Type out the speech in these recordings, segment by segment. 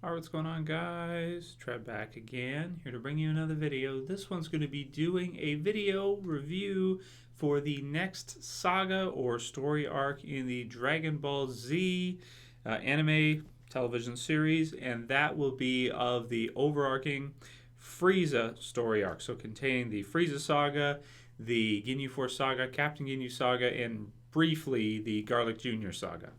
Alright, what's going on, guys? Trev back again, here to bring you another video. This one's going to be doing a video review for the next saga or story arc in the Dragon Ball Z anime television series, and that will be of the overarching Frieza story arc. So containing the Frieza Saga, the Ginyu Force Saga, Captain Ginyu Saga, and briefly the Garlic Jr. Saga.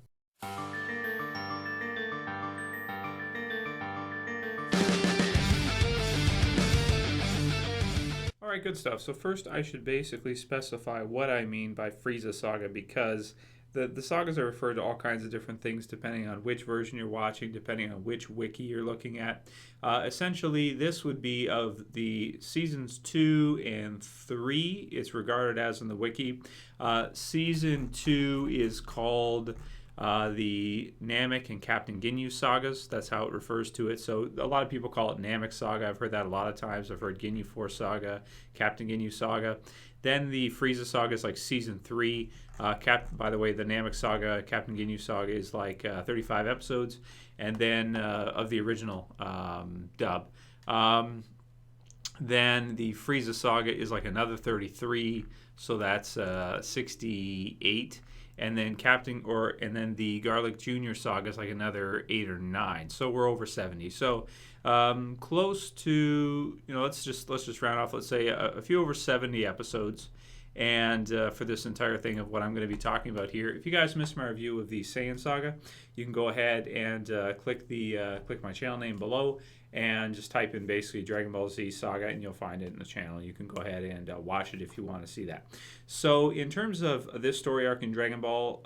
Alright, good stuff. So first I should basically specify what I mean by Frieza Saga, because the sagas are referred to all kinds of different things depending on which version you're watching, depending on which wiki you're looking at. Essentially, this would be of the seasons 2 and 3, it's regarded as in the wiki. Season 2 is called the Namek and Captain Ginyu Sagas. That's how it refers to it. So a lot of people call it Namek Saga. I've heard that a lot of times. I've heard Ginyu Force Saga, Captain Ginyu Saga. Then the Frieza Saga is like season 3. By the way, the Namek Saga, Captain Ginyu Saga is like 35 episodes. And then of the original dub. Then the Frieza Saga is like another 33. So that's 68. And then the Garlic Jr. Saga is like another 8 or 9. So we're over 70. So close to, let's just round off. Let's say a few over 70 episodes. And for this entire thing of what I'm going to be talking about here, if you guys missed my review of the Saiyan Saga, you can go ahead and click my channel name below and just type in basically Dragon Ball Z Saga and you'll find it in the channel. You can go ahead and watch it if you want to see that. So in terms of this story arc in Dragon Ball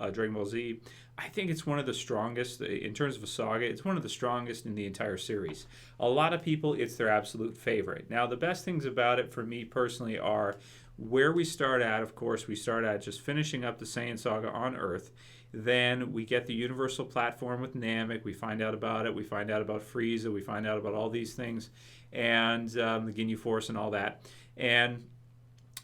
Z, I think it's one of the strongest in terms of a saga. It's one of the strongest in the entire series. A lot of people, it's their absolute favorite. Now, the best things about it for me personally are where we start at. Of course, we start at just finishing up the Saiyan Saga on Earth. Then we get the universal platform with Namek. We find out about it. We find out about Frieza. We find out about all these things, and the Ginyu Force and all that. And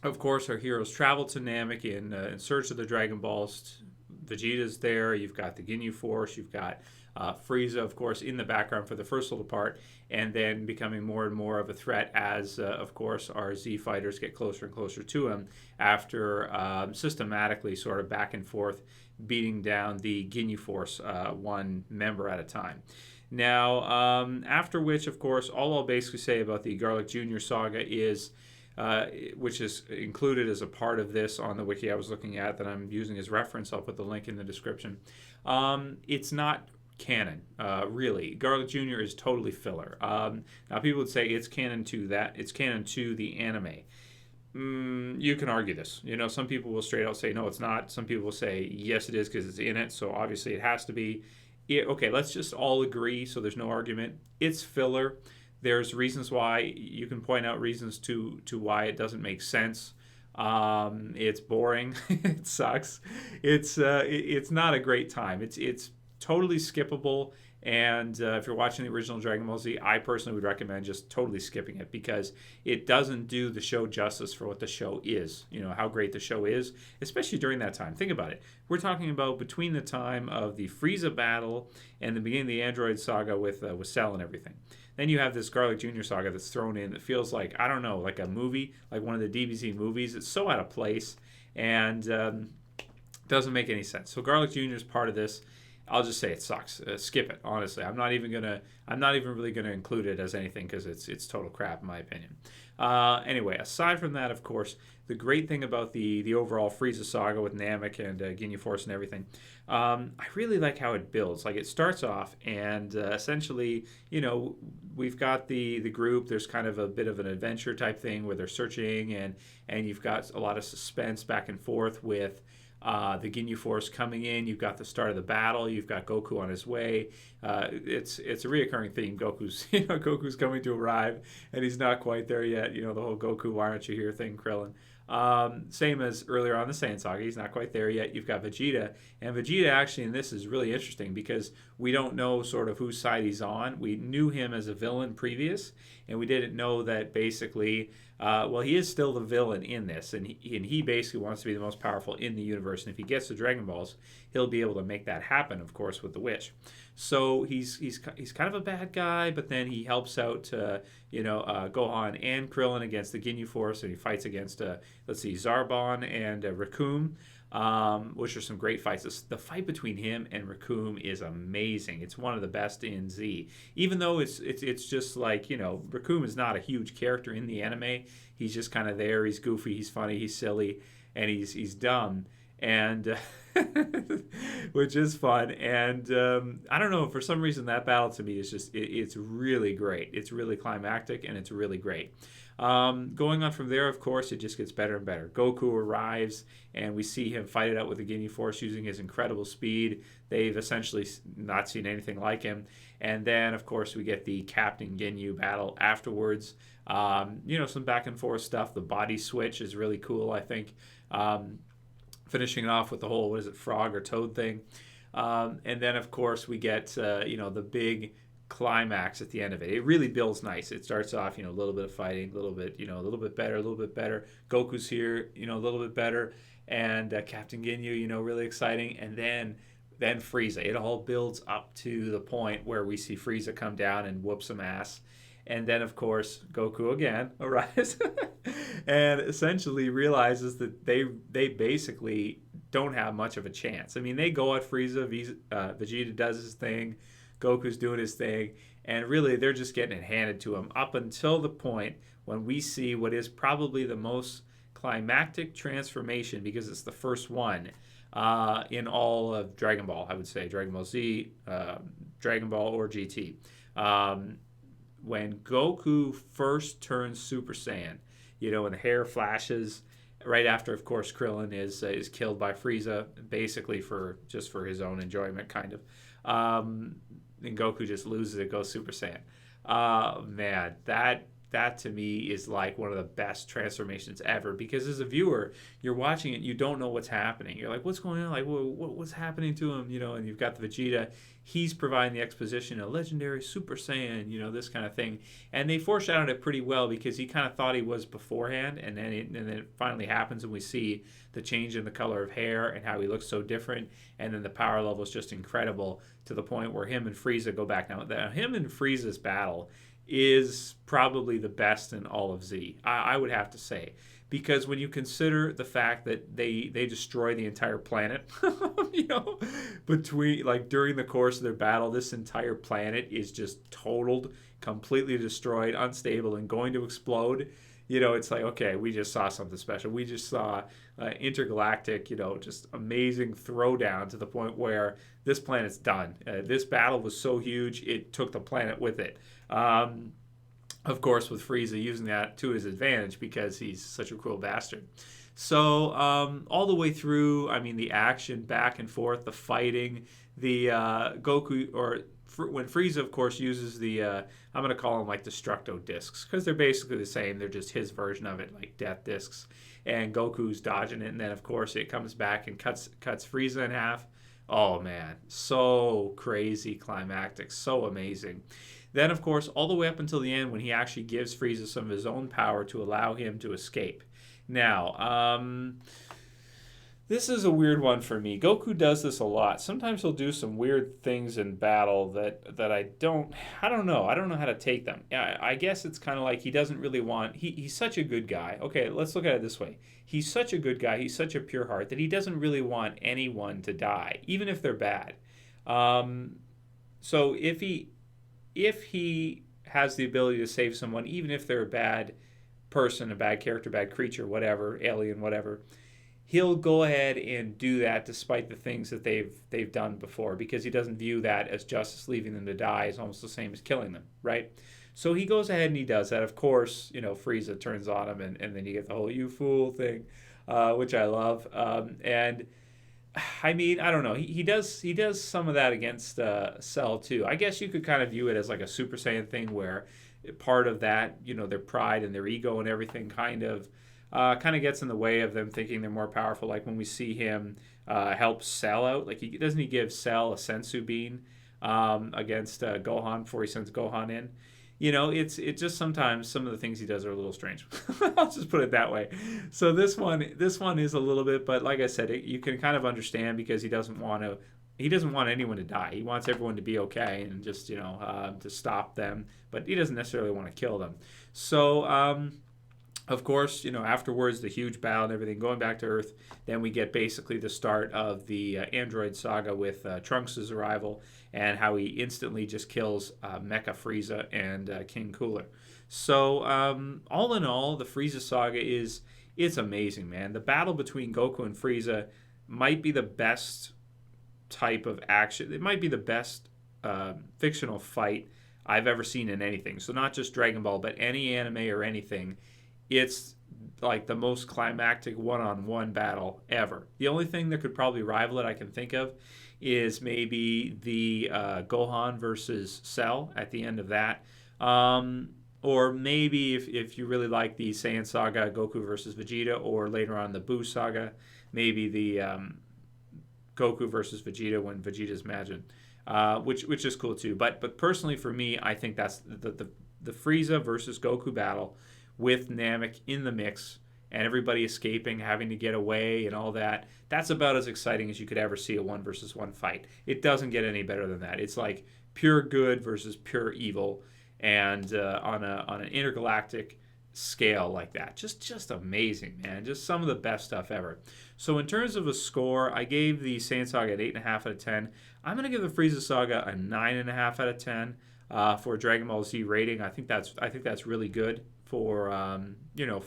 of course, our heroes travel to Namek in search of the Dragon Balls. Vegeta's there. You've got the Ginyu Force. You've got Frieza, of course, in the background for the first little part, and then becoming more and more of a threat as, of course, our Z fighters get closer and closer to him after systematically sort of back and forth beating down the Ginyu Force one member at a time. Now, after which, of course, all I'll basically say about the Garlic Jr. Saga is which is included as a part of this on the wiki I was looking at that I'm using as reference. I'll put the link in the description. It's not canon, really. Garlic Jr. is totally filler. Now, people would say it's canon to that. It's canon to the anime. You can argue this. Some people will straight out say, no, it's not. Some people will say, yes, it is because it's in it, so obviously it has to be. Okay, let's just all agree so there's no argument. It's filler. There's reasons why. You can point out reasons to why it doesn't make sense. It's boring. It sucks. It's not a great time. It's totally skippable. And if you're watching the original Dragon Ball Z, I personally would recommend just totally skipping it because it doesn't do the show justice for what the show is. How great the show is, especially during that time. Think about it. We're talking about between the time of the Frieza battle and the beginning of the Android Saga with Cell and everything. Then you have this Garlic Jr. Saga that's thrown in that feels like, I don't know, like a movie, like one of the DBZ movies. It's so out of place and doesn't make any sense. So Garlic Jr. is part of this. I'll just say it sucks. Skip it. Honestly, I'm not even really gonna include it as anything because it's total crap in my opinion. Anyway, aside from that, of course, the great thing about the overall Frieza Saga with Namek and Ginyu Force and everything, I really like how it builds. Like it starts off and essentially, we've got the group. There's kind of a bit of an adventure type thing where they're searching and you've got a lot of suspense back and forth with the Ginyu Force coming in. You've got the start of the battle. You've got Goku on his way. It's a reoccurring theme. Goku's coming to arrive, and he's not quite there yet. The whole Goku, why aren't you here thing, Krillin. Same as earlier on the Saiyan Saga. He's not quite there yet. You've got Vegeta. And Vegeta actually in this is really interesting because we don't know sort of whose side he's on. We knew him as a villain previous, and we didn't know that basically, he is still the villain in this. And he basically wants to be the most powerful in the universe. And if he gets the Dragon Balls, he'll be able to make that happen, of course, with the wish. So he's kind of a bad guy, but then he helps out Gohan and Krillin against the Ginyu Force, and he fights against let's see, Zarbon and Raccoon, which are some great fights. The fight between him and Raccoon is amazing. It's one of the best in Z. Even though it's just like, Raccoon is not a huge character in the anime. He's just kind of there. He's goofy. He's funny. He's silly, and he's dumb, and which is fun. And I don't know, for some reason that battle to me is just it's really great. It's really climactic, and it's really great. Going on from there, of course, it just gets better and better. Goku arrives, and we see him fight it out with the Ginyu Force using his incredible speed. They've essentially not seen anything like him. And then, of course, we get the Captain Ginyu battle afterwards. Some back and forth stuff. The body switch is really cool, I think. Finishing it off with the whole, frog or toad thing. And then, of course, we get, the big climax at the end of it. It really builds nice. It starts off, a little bit of fighting, a little bit better. Goku's here, a little bit better. And Captain Ginyu, really exciting. And then Frieza. It all builds up to the point where we see Frieza come down and whoop some ass. And then, of course, Goku again arrives and essentially realizes that they basically don't have much of a chance. I mean, they go at Frieza. Vegeta does his thing. Goku's doing his thing. And really, they're just getting it handed to him up until the point when we see what is probably the most climactic transformation, because it's the first one in all of Dragon Ball, I would say. Dragon Ball Z, Dragon Ball, or GT. When Goku first turns Super Saiyan, and the hair flashes right after, of course, Krillin is killed by Frieza, basically for his own enjoyment, kind of. And Goku just loses it, goes Super Saiyan. Man, that to me is like one of the best transformations ever, because as a viewer, you're watching it, you don't know what's happening. You're like, what's going on? Like, what's happening to him? And you've got the Vegeta. He's providing the exposition, a legendary Super Saiyan, this kind of thing. And they foreshadowed it pretty well, because he kind of thought he was beforehand, and then it finally happens, and we see the change in the color of hair and how he looks so different. And then the power level is just incredible, to the point where him and Frieza go back. Now, him and Frieza's battle is probably the best in all of Z, I would have to say, because when you consider the fact that they destroy the entire planet, during the course of their battle, this entire planet is just totaled, completely destroyed, unstable, and going to explode. It's like, okay, we just saw something special. We just saw intergalactic, just amazing throwdown, to the point where this planet's done. This battle was so huge, it took the planet with it. Of course, with Frieza using that to his advantage, because he's such a cruel bastard. So all the way through, I mean, the action back and forth, the fighting, the when Frieza, of course, uses the, I'm going to call them like Destructo discs, because they're basically the same. They're just his version of it, like death discs. And Goku's dodging it, and then, of course, it comes back and cuts Frieza in half. Oh, man. So crazy climactic. So amazing. Then, of course, all the way up until the end, when he actually gives Frieza some of his own power to allow him to escape. Now, this is a weird one for me. Goku does this a lot. Sometimes he'll do some weird things in battle that I don't know. I don't know how to take them. I guess it's kind of like he doesn't really want... He's such a good guy. Okay, let's look at it this way. He's such a good guy. He's such a pure heart that he doesn't really want anyone to die, even if they're bad. So if he has the ability to save someone, even if they're a bad person, a bad character, bad creature, whatever, alien, whatever, he'll go ahead and do that despite the things that they've done before, because he doesn't view that as justice. Leaving them to die is almost the same as killing them, right? So he goes ahead and he does that. Of course, Frieza turns on him, and then you get the whole "you fool" thing, which I love. And I mean, I don't know. He does some of that against Cell too. I guess you could kind of view it as like a Super Saiyan thing, where part of that, their pride and their ego and everything kind of gets in the way of them thinking they're more powerful. Like when we see him help Cell out, like doesn't he give Cell a sensu bean against Gohan before he sends Gohan in? It's just sometimes some of the things he does are a little strange. I'll just put it that way. So this one is a little bit, but like I said, you can kind of understand, because he doesn't want to he doesn't want anyone to die. He wants everyone to be okay and just, to stop them. But he doesn't necessarily want to kill them. So, of course, afterwards, the huge battle and everything, going back to Earth, then we get basically the start of the Android Saga with Trunks' arrival and how he instantly just kills Mecha Frieza and King Cooler. So, all in all, the Frieza Saga it's amazing, man. The battle between Goku and Frieza might be the best type of action. It might be the best fictional fight I've ever seen in anything. So not just Dragon Ball, but any anime or anything. It's like the most climactic one-on-one battle ever. The only thing that could probably rival it I can think of is maybe the Gohan versus Cell at the end of that. Or maybe if you really like the Saiyan Saga, Goku versus Vegeta, or later on the Buu Saga, maybe the Goku versus Vegeta when Vegeta's Majin, which is cool too. But personally for me, I think that's the Frieza versus Goku battle with Namek in the mix and everybody escaping, having to get away and all that. That's about as exciting as you could ever see a 1 versus 1 fight. It doesn't get any better than that. It's like pure good versus pure evil, and on an intergalactic scale like that. Just amazing, man. Just some of the best stuff ever. So in terms of a score, I gave the Saiyan Saga an 8.5 out of 10. I'm going to give the Frieza Saga a 9.5 out of 10 for Dragon Ball Z rating. I think that's really good for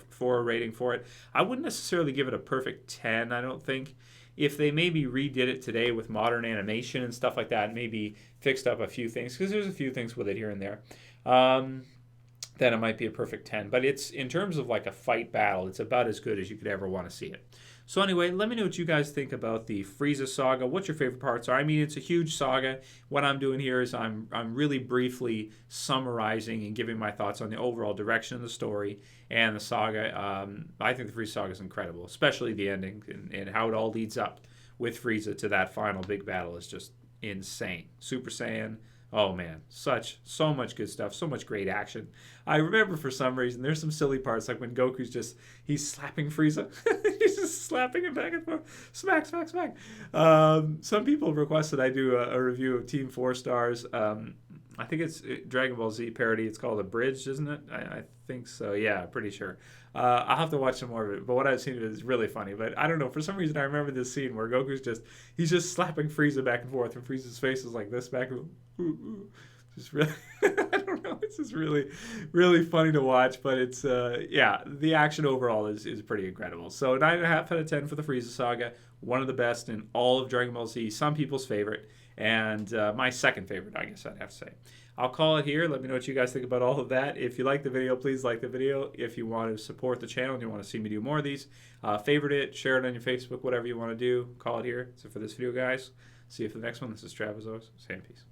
for a rating for it. I wouldn't necessarily give it a perfect 10, I don't think. If they maybe redid it today with modern animation and stuff like that, maybe fixed up a few things, because there's a few things with it here and there, then it might be a perfect 10. But it's, in terms of like a fight battle, it's about as good as you could ever want to see it. So anyway, let me know what you guys think about the Frieza Saga. What your favorite parts are. I mean, it's a huge saga. What I'm doing here is I'm really briefly summarizing and giving my thoughts on the overall direction of the story and the saga. I think the Frieza Saga is incredible, especially the ending and how it all leads up with Frieza to that final big battle is just insane. Super Saiyan. Oh man, so much good stuff, so much great action. I remember for some reason there's some silly parts like when Goku's he's slapping Frieza. He's just slapping him back and forth. Smack, smack, smack. Some people requested I do a review of Team 4 Stars. I think it's Dragon Ball Z parody. It's called Abridged, isn't it? I think so. Yeah, pretty sure. I'll have to watch some more of it. But what I've seen is really funny. But I don't know. For some reason, I remember this scene where Goku's he's just slapping Frieza back and forth, and Frieza's face is like this back and just really, I don't know. It's just really, really funny to watch. But it's the action overall is pretty incredible. So 9.5 out of 10 for the Frieza Saga. One of the best in all of Dragon Ball Z. Some people's favorite. And my second favorite, I guess I'd have to say. I'll call it here. Let me know what you guys think about all of that. If you like the video, please like the video. If you want to support the channel and you want to see me do more of these, favorite it, share it on your Facebook, whatever you want to do. Call it here. So for this video, guys, see you for the next one. This is Travis Oaks. Stay in peace.